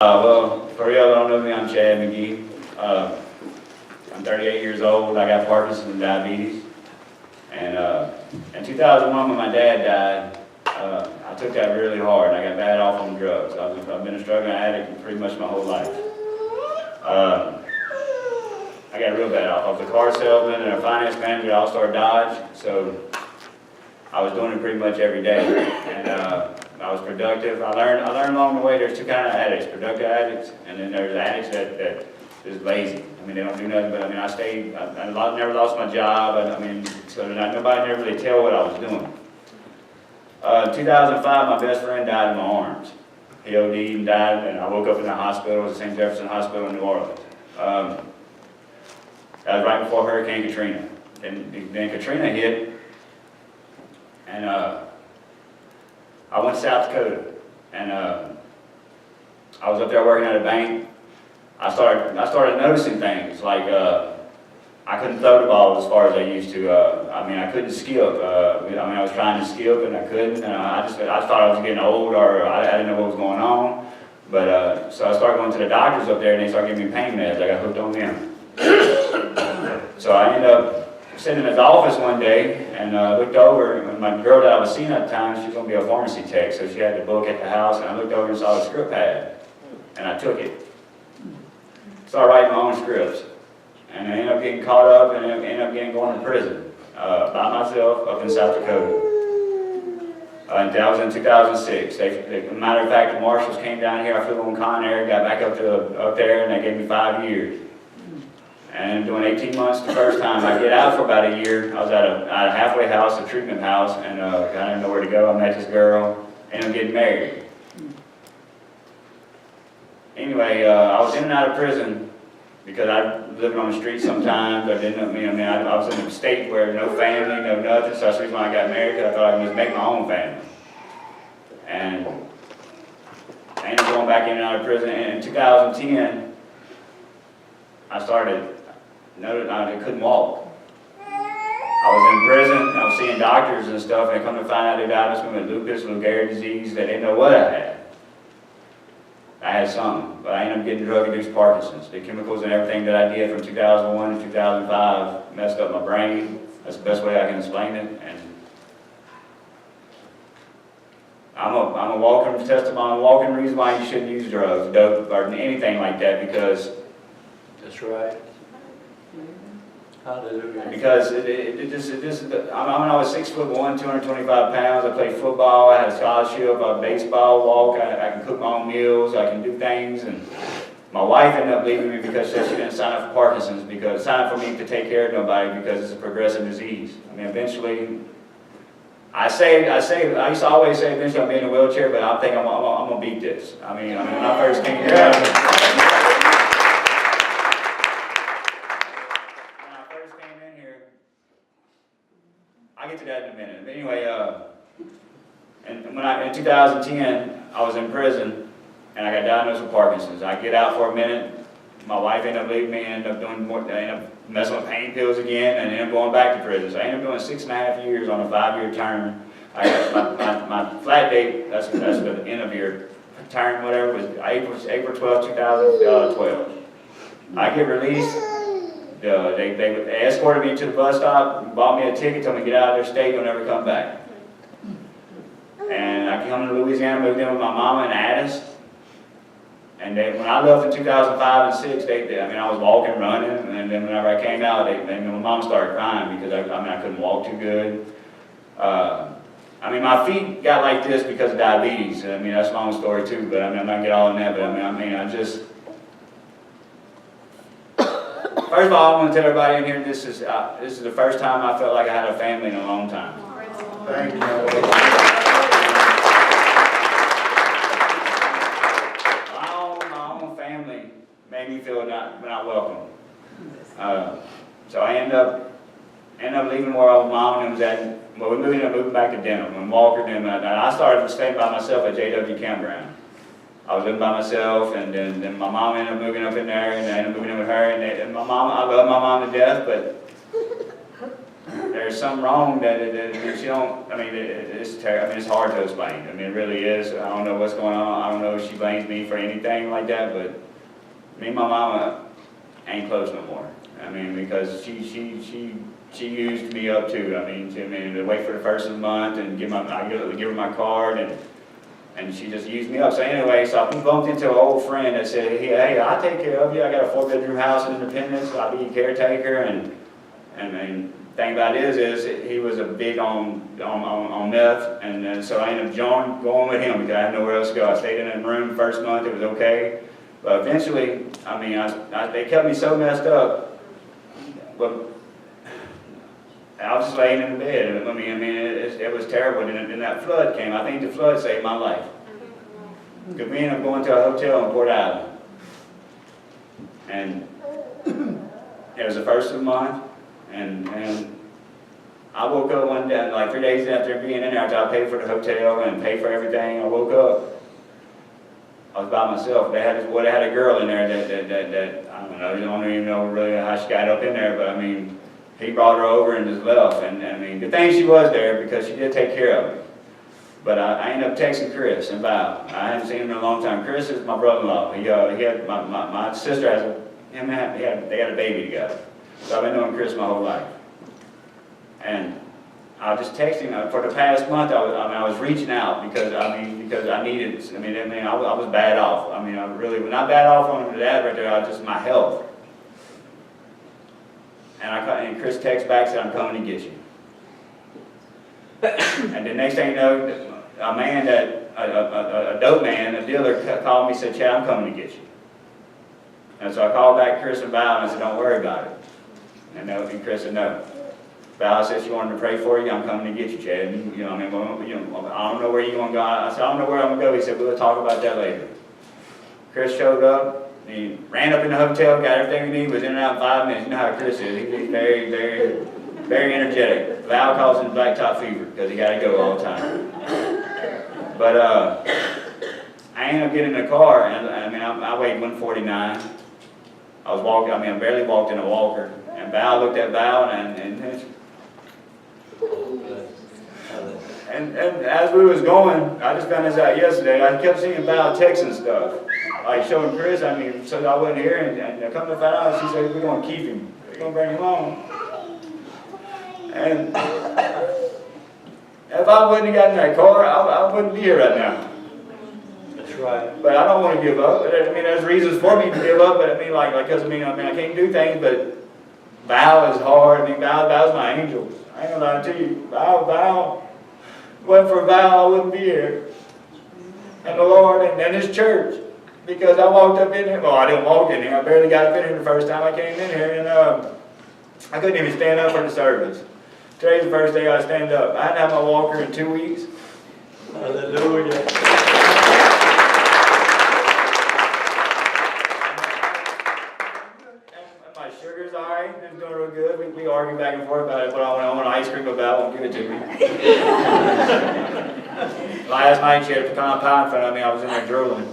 Well, for real, don't know me, I'm Chad McGee. I'm 38 years old. I got Parkinson's and diabetes. And in 2001, when my dad died, I took that really hard. I got bad off on drugs. I've been a struggling addict pretty much my whole life. I got real bad off. I was a car salesman and a finance manager at All-Star Dodge, so I was doing it pretty much every day. And I was productive. I learned along the way there's two kinds of addicts, productive addicts, and then there's addicts that is lazy. I mean, they don't do nothing, but I mean, I never lost my job. So nobody never really tell what I was doing. In 2005, my best friend died in my arms. He OD'd and died, and I woke up in the hospital. It was the St. Jefferson Hospital in New Orleans. That was right before Hurricane Katrina. Then Katrina hit, and I went to South Dakota, and I was up there working at a bank. I started noticing things like I couldn't throw the ball as far as I used to. I couldn't skip. I was trying to skip and I couldn't. And I thought I was getting old, or I didn't know what was going on. But so I started going to the doctors up there, and they started giving me pain meds. I got hooked on them. So I ended up sitting in his office one day and looked over, and my girl that I was seeing at the time, she was going to be a pharmacy tech, so she had the book at the house, and I looked over and saw a script pad, and I took it. Started writing my own scripts, and I ended up getting caught up and ended up going to prison by myself up in South Dakota. And that was in 2006. As a matter of fact, the marshals came down here, I flew on Conair, got back up there, and they gave me 5 years. And doing 18 months the first time. I get out for about a year. I was at a halfway house, a treatment house, and I didn't know where to go. I met this girl, ended up getting married. Anyway, I was in and out of prison because I was living on the street sometimes. I was in a state where no family, no nothing, so that's the reason why I got married, because I thought I could just make my own family. And I ended up going back in and out of prison. And in 2010, I couldn't walk. I was in prison, I was seeing doctors and stuff, and I come to find out they diagnosed me with lupus, Lou Gehrig disease. They didn't know what I had. I had something, but I ended up getting drug-induced Parkinson's. The chemicals and everything that I did from 2001 to 2005 messed up my brain. That's the best way I can explain it. And I'm a walking testimony, a walking reason why you shouldn't use drugs, dope, or anything like that, because that's right. Hallelujah. Because I was 6'1", 225 pounds. I played football. I had a scholarship. I baseball, walk. I can cook my own meals. I can do things. And my wife ended up leaving me because she didn't sign up for Parkinson's, because sign up for me to take care of nobody, because it's a progressive disease. Eventually, I used to always say eventually I'll be in a wheelchair, but I think I'm gonna beat this. When I first came here. I'll get to that in a minute. But anyway, in 2010, I was in prison, and I got diagnosed with Parkinson's. I get out for a minute. My wife ended up leaving me, ended up messing with pain pills again, and ended up going back to prison. So I ended up doing 6.5 years on a 5-year term. I got my flat date, that's the end of your term, whatever, was April 12, 2012. I get released. They escorted me to the bus stop, bought me a ticket, told me to get out of their state, don't ever come back. And I come to Louisiana, moved in with my mama in Addis. And when I left in 2005 and 6, I was walking, running, and then whenever I came out, my mom started crying because I couldn't walk too good. My feet got like this because of diabetes. That's my own story too, but I'm not gonna get all in that. But first of all, I want to tell everybody in here, this is the first time I felt like I had a family in a long time. Thank you. My own family made me feel not welcome. So I ended up leaving where my mom and them was at. Well, we moved back to Denham. When Walker and I started staying by myself at JW Campground. I was living by myself, and then my mom ended up moving up in there, and I ended up moving in with her. And my mom, I love my mom to death, but there's something wrong that she don't, I mean, it's terrible. I mean, it's hard to explain. I mean, it really is. I don't know what's going on. I don't know if she blames me for anything like that, but me and my mama ain't close no more. I mean, because she used me up too. I mean, to wait for the first of the month and give her my card, and she just used me up. So anyway, so I bumped into an old friend that said, hey, I'll take care of you. I got a 4-bedroom house in Independence. I'll be your caretaker. And thing about it is he was a big on meth, and so I ended up going with him because I had nowhere else to go. I stayed in a room the first month. It was okay. But eventually, I mean, they kept me so messed up. But I was just laying in the bed. I mean, it was terrible. And then that flood came. I think the flood saved my life. Because we ended up going to a hotel in Port Island. And it was the first of the month. And I woke up one day, like 3 days after being in there, after I paid for the hotel and paid for everything, I woke up. I was by myself. They had a girl in there that I don't know, I don't even know really how she got up in there, but I mean, he brought her over and just left. And I mean, the thing she was there because she did take care of me. But I ended up texting Chris and Val. I hadn't seen him in a long time. Chris is my brother-in-law. He had my sister they had a baby together. So I've been knowing Chris my whole life. And I was just texting him. For the past month, I was reaching out because I needed, I was bad off. I mean, I really, not bad off on that right there, I was just my health. And Chris texts back, said, I'm coming to get you. And the next thing you know, a dope man, a dealer called me and said, Chad, I'm coming to get you. And so I called back Chris and Val and I said, don't worry about it. And Chris said, no. Val said she wanted to pray for you. I'm coming to get you, Chad. I don't know where you're going to go. I said, I don't know where I'm going to go. He said, we'll talk about that later. Chris showed up. He ran up in the hotel, got everything he needed, was in and out in 5 minutes. You know how Chris is. He's very, very, very energetic. Val calls him blacktop fever because he got to go all the time. But I ended up getting in the car, and I weighed 149. I barely walked in a walker. And Val looked at Val, and as we was going, I just found this out yesterday. I kept seeing Val texting stuff, like showing Chris. So I wasn't here, and come to find out, she said we're going to keep him. We're going to bring him home. And if I wouldn't have gotten in that car, I wouldn't be here right now. That's right. But I don't want to give up. There's reasons for me to give up, but because I can't do things, but Val is hard. Val's my angel. I ain't gonna lie to you. Val, wasn't for Val, I wouldn't be here. And the Lord and His church. Because I walked up in here. Well, I didn't walk in here. I barely got up in here the first time I came in here. And I couldn't even stand up for the service. Today's the first day I stand up. I hadn't had my walker in 2 weeks. Hallelujah. My sugar's alright, it's doing real good. We argue back and forth about it, but I want ice cream about won't give it to me. Last night she had a pecan pie in front of me, I was in there drooling.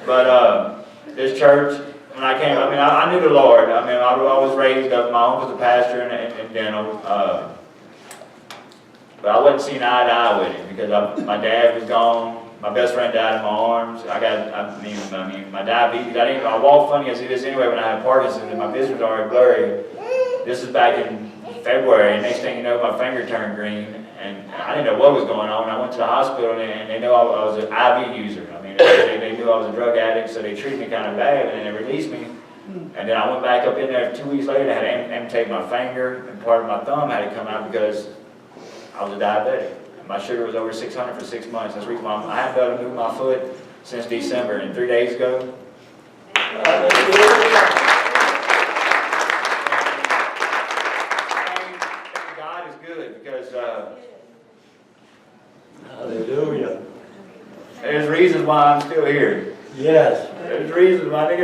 But this church, when I came, I knew the Lord. I was raised up, my uncle's a pastor in dental. But I wasn't seeing eye to eye with him because my dad was gone. My best friend died in my arms. My diabetes. I walk funny as it is anyway when I had Parkinson's and my vision was already blurry. This is back in February, and next thing you know, my finger turned green, and I didn't know what was going on. I went to the hospital, and they know I was an IV user. They knew I was a drug addict, so they treated me kind of bad, and they released me. And then I went back up in there 2 weeks later, and I had to amputate my finger, and part of my thumb had to come out because I was a diabetic. My sugar was over 600 for 6 months. That's the reason why I haven't been able to move my foot since December. And 3 days ago, God is good because Hallelujah. There's reasons why I'm still here. Yes. There's reasons why they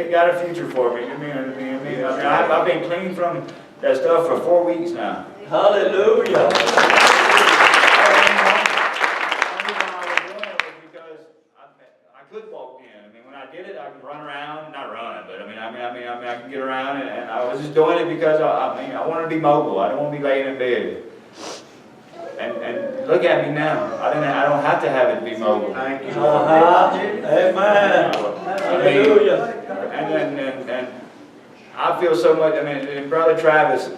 got a future for me. I've been clean from that stuff for 4 weeks now. Hallelujah. Because I could walk in. When I did it, I can run around, not run, but I can get around, and I was just doing it because I want to be mobile. I don't want to be laying in bed. And look at me now. I don't have to have it be mobile. Thank you. Amen. Hallelujah. And I feel so much. I mean, and Brother Travis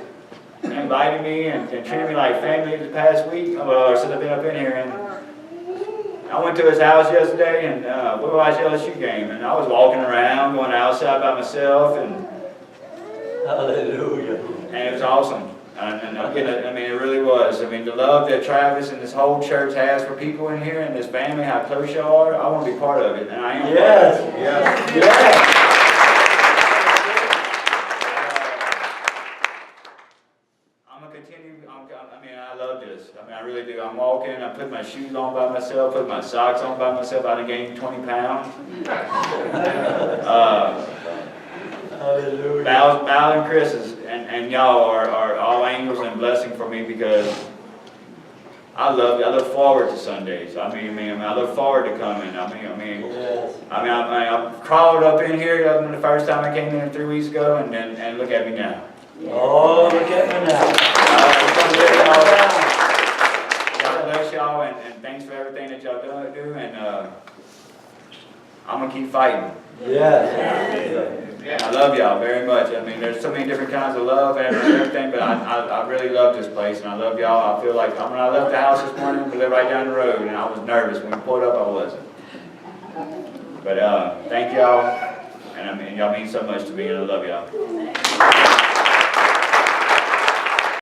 invited me and treated me like family this past week. Well, since I've been up in here, and I went to his house yesterday, and we watched LSU game, and I was walking around, going outside by myself, and Hallelujah. it was awesome. And I'm getting, it really was. I mean, the love that Travis and this whole church has for people in here and this family, how close y'all are, I want to be part of it, and I am. Yes. Part of it. Yeah. Yes. I'm gonna continue. I love this. I really do. I'm walking. I put my shoes on by myself. Put my socks on by myself. I done gained 20 pounds. Hallelujah. Val and Chris and y'all are all angels and blessing for me because I love you. I look forward to Sundays. I look forward to coming. Yes. I crawled up in here the first time I came in 3 weeks ago, and look at me now. Oh, look at me now. God bless y'all, and thanks for everything that y'all do, and I'm gonna keep fighting. Yes. I love y'all very much. There's so many different kinds of love and everything, but I really love this place, and I love y'all. I feel like when I left the house this morning, we lived right down the road, and I was nervous. When we pulled up, I wasn't. But thank y'all, and y'all mean so much to me, and I love y'all.